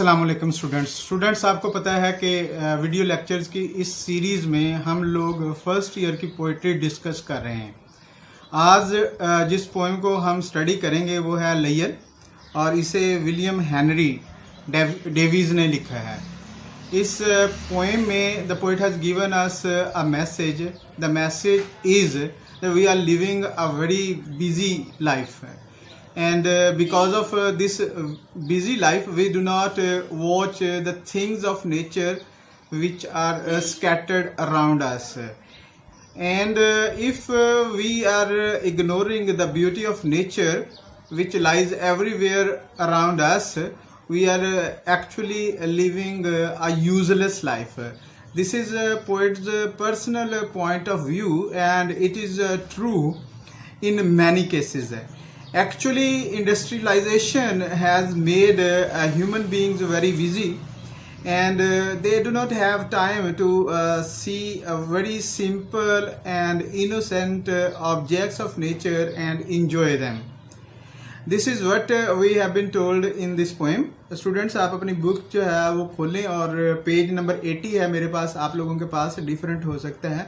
अस्सलामुअलैकुम स्टूडेंट्स आपको पता है कि वीडियो लेक्चर्स की इस सीरीज़ में हम लोग फर्स्ट ईयर की पोइट्री डिस्कस कर रहे हैं। आज जिस पोएम को हम स्टडी करेंगे वो है लेयर और इसे विलियम हेनरी डेविस ने लिखा है। इस पोएम में the poet has given us a message. The message is that we are living a very busy life, and because of this busy life we do not watch the things of nature which are scattered around us, and if we are ignoring the beauty of nature which lies everywhere around us, we are actually living a useless life. This is a poet's personal point of view, and it is true in many cases. Actually, industrialization has made human beings very busy, and they do not have time to see very simple and innocent objects of nature and enjoy them. This is what we have been told in this poem. Students, आप अपनी book जो है वो खोलें और page number 80 है मेरे पास, आप लोगों के पास डिफरेंट हो सकता है।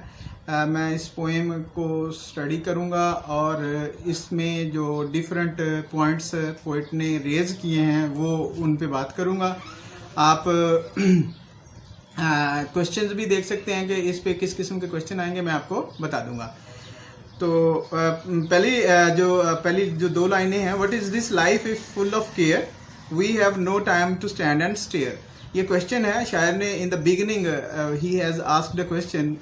मैं इस पोएम को स्टडी करूंगा और इसमें जो डिफरेंट पॉइंट्स पोइट ने रेज किए हैं वो उन पे बात करूंगा। आप क्वेश्चंस भी देख सकते हैं कि इस पे किस किस्म के क्वेश्चन आएंगे, मैं आपको बता दूंगा। तो पहली जो दो लाइनें हैं, what is this life is full of care, we have no time to stand and stare. ये क्वेश्चन है, शायर ने इन द बिगिनिंग ही has asked a question,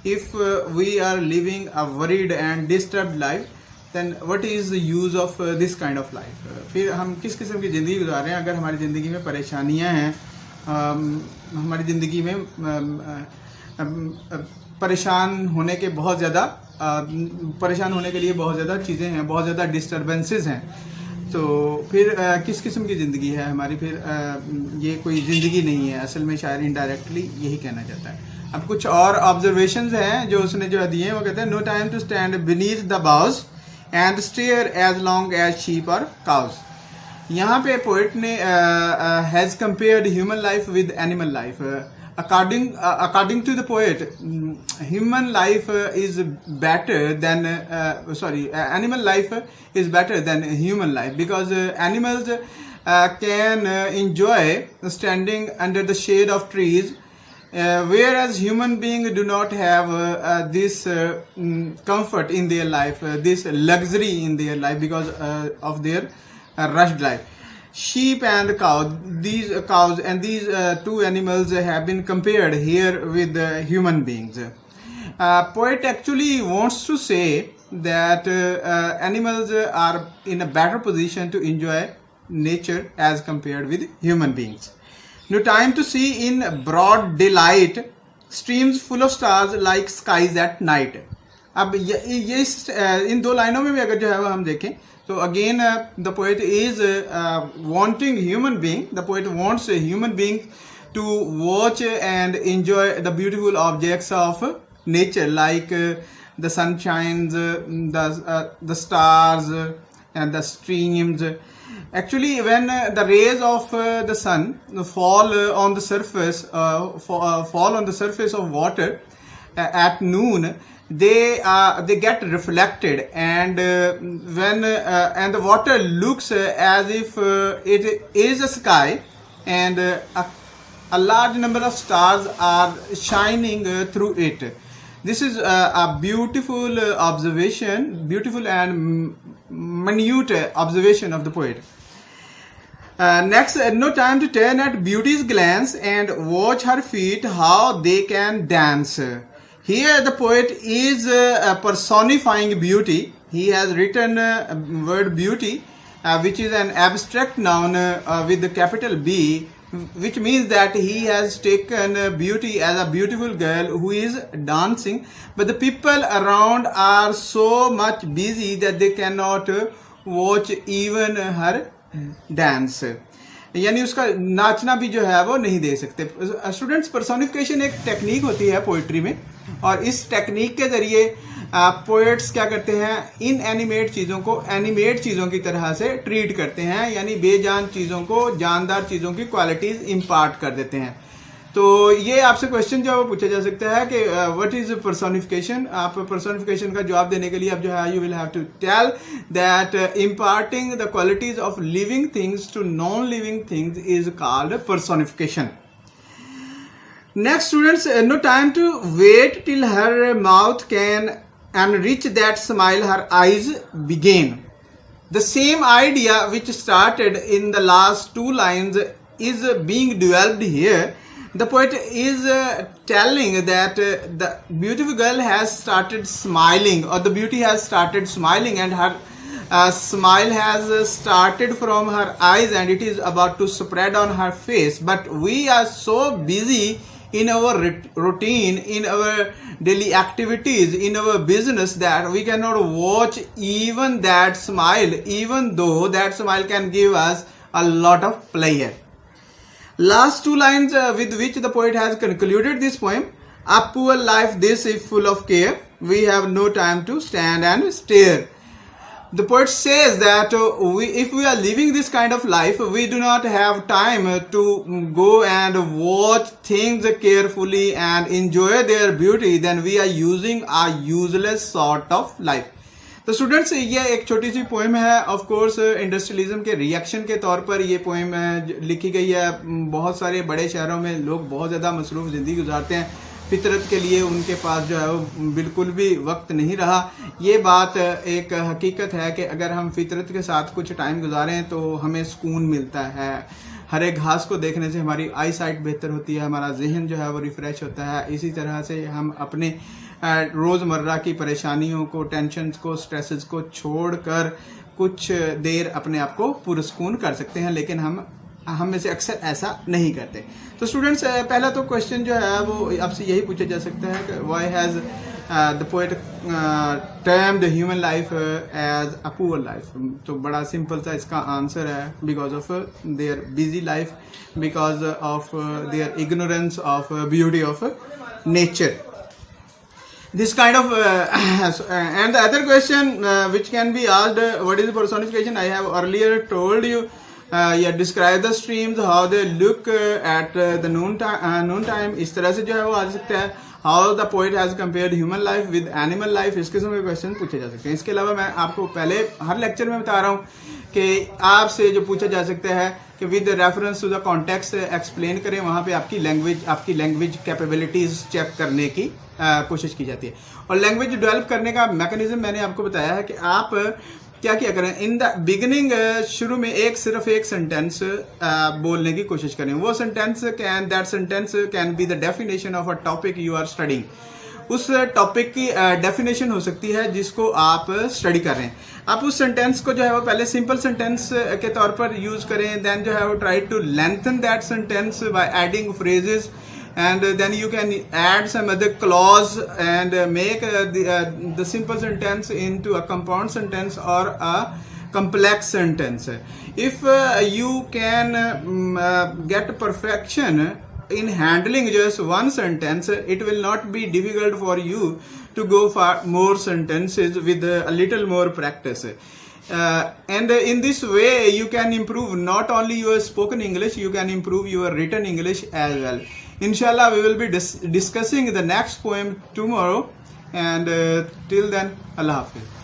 if we are living a worried and disturbed life, then what is the use of this kind of life? फिर हम किस किस्म की ज़िंदगी गुजार रहे हैं। अगर हमारी ज़िंदगी में परेशानियां हैं, हमारी ज़िंदगी में परेशान होने के लिए बहुत ज़्यादा चीज़ें हैं, बहुत ज़्यादा डिस्टर्बेंसेस हैं, तो फिर किस किस्म की ज़िंदगी है हमारी? फिर ये कोई ज़िंदगी नहीं है। असल में शायर इनडायरेक्टली यही कहना चाहता है। अब कुछ और ऑब्जर्वेशंस हैं जो उसने जो दिए हैं, वो कहते हैं, no time to stand beneath the boughs and stare as long as sheep और काउज। यहाँ पे पोइट ने has compared human life with animal life. According to the poet, human life is better than animal life is better than human life, because animals can enjoy standing under the shade of trees, whereas human beings do not have this comfort in their life, this luxury in their life, because of their rushed life. Sheep and these cows and these two animals have been compared here with human beings. Poet actually wants to say that animals are in a better position to enjoy nature as compared with human beings. No time to see in broad daylight, streams full of stars like skies at night. अब ये इन दो लाइनों में भी अगर जो है वो हम देखें तो again the poet is wanting human being, the poet wants human being to watch and enjoy the beautiful objects of nature like the sunshines, the stars and the streams. Actually, when the rays of the sun fall on the surface of water at noon, they get reflected, and when and the water looks as if it is a sky, and a large number of stars are shining through it. This is a beautiful observation, beautiful and minute observation of the poet. Next, no time to turn at beauty's glance and watch her feet how they can dance. Here the poet is personifying beauty. He has written word beauty, which is an abstract noun with the capital B, which means that he has taken beauty as a beautiful girl who is dancing, but the people around are so much busy that they cannot watch even her dance. यानी उसका नाचना भी जो है वो नहीं देख सकते। स्टूडेंट्स, पर्सोनिफिकेशन एक टेक्निक होती है पोइट्री में, और इस टेक्निक के जरिए पोएट्स क्या करते हैं, इन एनिमेट चीज़ों को एनिमेट चीज़ों की तरह से ट्रीट करते हैं, यानी बेजान चीज़ों को जानदार चीज़ों की क्वालिटीज़ इम्पार्ट कर देते हैं। तो ये आपसे क्वेश्चन जो है वो पूछा जा सकता है कि व्हाट इज पर्सोनिफिकेशन। आप पर्सोनिफिकेशन का जवाब देने के लिए अब जो है you will have to tell that imparting the qualities of living things to non living things is called personification. Next, students, no time to wait till her mouth can and reach that smile her eyes began. The same idea which started in the last two lines is being developed here. The poet is telling that the beautiful girl has started smiling, or the beauty has started smiling, and her smile has started from her eyes and it is about to spread on her face. But we are so busy in our routine, in our daily activities, in our business, that we cannot watch even that smile, even though that smile can give us a lot of pleasure. Last two lines with which the poet has concluded this poem: a poor life this is full of care, we have no time to stand and stare. The poet says that if we are living this kind of life, we do not have time to go and watch things carefully and enjoy their beauty, then we are using a useless sort of life. तो students, ये एक छोटी सी poem है। Of course industrialism के reaction के तौर पर ये पोएम लिखी गई है। बहुत सारे बड़े शहरों में लोग बहुत ज़्यादा मसरूफ़ ज़िंदगी गुजारते हैं, फितरत के लिए उनके पास जो है वो बिल्कुल भी वक्त नहीं रहा। ये बात एक हकीकत है कि अगर हम फितरत के साथ कुछ टाइम गुजारें तो हमें सुकून मिलता है। हरे घास को देखने से हमारी आई साइट बेहतर होती है, हमारा जहन जो है वो रिफ़्रेश होता है। इसी तरह से हम अपने रोज़मर्रा की परेशानियों को, टेंशन को, स्ट्रेसेस को छोड़कर कुछ देर अपने आप को पुरस्कून कर सकते हैं, लेकिन हम में से अक्सर ऐसा नहीं करते। तो स्टूडेंट्स, पहला तो क्वेश्चन जो है वो आपसे यही पूछा जा सकता है कि why has the poet termed human life as a poor life. तो बड़ा सिंपल सा इसका आंसर है, because of their busy life, because of their ignorance of beauty of nature. This kind of and the other question which can be asked, what is personification? I have earlier told you. Describe the streams, how they look at the noon time. इस तरह से जो है वो आ सकता है. How the poet has compared human life with animal life. इस किस्म के क्वेश्चन पूछे जा सकते हैं. इसके अलावा मैं आपको पहले हर लेक्चर में बता रहा हूँ कि आपसे जो पूछा जा सकता है कि with reference to the context explain करें. वहाँ पे आपकी लैंग्वेज कैपेबिलिटीज चेक करने की कोशिश की जाती है. और लैंग्वेज डेवलप करने का मैकेनिज्म मैंने आपको बताया है कि आप क्या करें. इन द बिगिनिंग, शुरू में सिर्फ एक सेंटेंस बोलने की कोशिश करें. वो sentence can be the definition of a topic you are studying. उस टॉपिक की डेफिनेशन हो सकती है जिसको आप स्टडी कर रहे हैं. आप उस सेंटेंस को जो है वो पहले सिंपल सेंटेंस के तौर पर यूज करें. देन जो है वो try to lengthen that sentence by adding phrases, and then you can add some other clause and make the simple sentence into a compound sentence or a complex sentence. If you can get perfection in handling just one sentence, it will not be difficult for you to go for more sentences with a little more practice. And in this way you can improve not only your spoken English, you can improve your written English as well. Inshallah, we will be discussing the next poem tomorrow, and till then, Allah Hafiz.